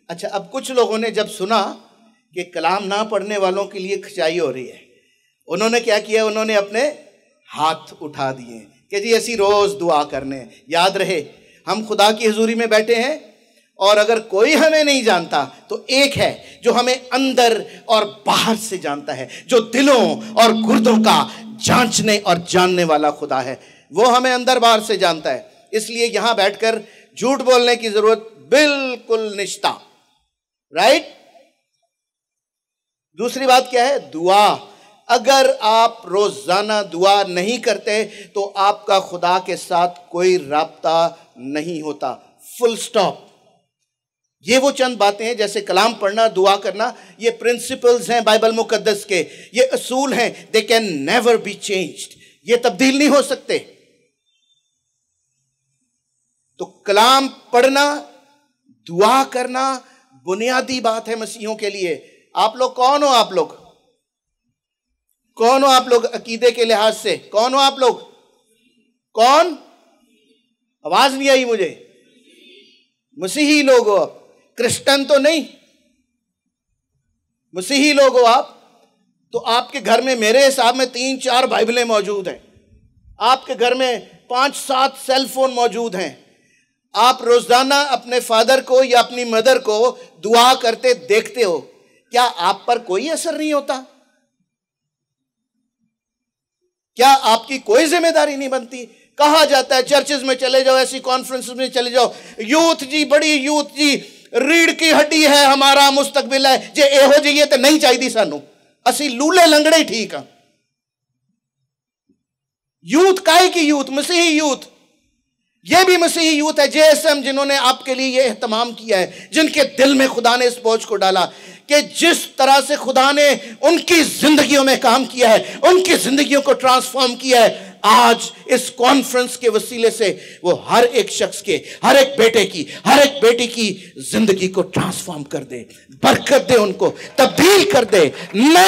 اچھا، اب کچھ لوگوں نے جب سنا کہ کلام نہ پڑھنے والوں کے لیے کھچائی ہو رہی ہے، انہوں نے کیا کیا؟ انہوں نے اپنے ہاتھ اٹھا دیے کہ جی اسی روز دعا کرنے. یاد رہے ہم خدا کی حضوری میں بیٹھے ہیں، اور اگر کوئی ہمیں نہیں جانتا تو ایک ہے جو ہمیں اندر اور باہر سے جانتا ہے، جو دلوں اور گردوں کا جانچنے اور جاننے والا خدا ہے. وہ ہمیں اندر باہر سے جانتا ہے. اس لیے یہاں بیٹھ کر جھوٹ بولنے کی ضرورت بالکل نشتا. رائٹ؟ دوسری بات کیا ہے؟ دعا. اگر آپ روزانہ دعا نہیں کرتے تو آپ کا خدا کے ساتھ کوئی رابطہ نہیں ہوتا. فل سٹاپ. یہ وہ چند باتیں ہیں، جیسے کلام پڑھنا، دعا کرنا، یہ پرنسپلز ہیں بائبل مقدس کے، یہ اصول ہیں. they can never be changed. یہ تبدیل نہیں ہو سکتے. تو کلام پڑھنا، دعا کرنا بنیادی بات ہے مسیحیوں کے لیے. آپ لوگ کون ہو؟ آپ لوگ کون ہو؟ آپ لوگ عقیدے کے لحاظ سے کون ہو؟ آپ لوگ کون؟ آواز نہیں آئی مجھے. مسیحی لوگ ہو. کرسچن تو نہیں، مسیحی لوگ ہو آپ. تو آپ کے گھر میں میرے حساب میں 3-4 بائبلیں موجود ہیں. آپ کے گھر میں 5-7 سیل فون موجود ہیں. آپ روزانہ اپنے فادر کو یا اپنی مدر کو دعا کرتے دیکھتے ہو. کیا آپ پر کوئی اثر نہیں ہوتا؟ کیا آپ کی کوئی ذمہ داری نہیں بنتی؟ کہا جاتا ہے چرچز میں چلے جاؤ، ایسی کانفرنس میں چلے جاؤ، یوتھ جی، بڑی یوتھ جی، ریڑھ کی ہڈی ہے، ہمارا مستقبل ہے جی. ایہو جی تو نہیں چاہیے سانو. اسی لولے لنگڑے ٹھیک ہاں. یوتھ کائے کی یوتھ؟ مسیحی یوتھ. یہ بھی مسیحی یوتھ ہے JSM، جنہوں نے آپ کے لیے یہ اہتمام کیا ہے، جن کے دل میں خدا نے اس بوجھ کو ڈالا کہ جس طرح سے خدا نے ان کی زندگیوں میں کام کیا ہے، ان کی زندگیوں کو ٹرانسفارم کیا ہے، آج اس کانفرنس کے وسیلے سے وہ ہر ایک شخص کے، ہر ایک بیٹے کی، ہر ایک بیٹی کی زندگی کو ٹرانسفارم کر دے، برکت دے، ان کو تبدیل کر دے. نہ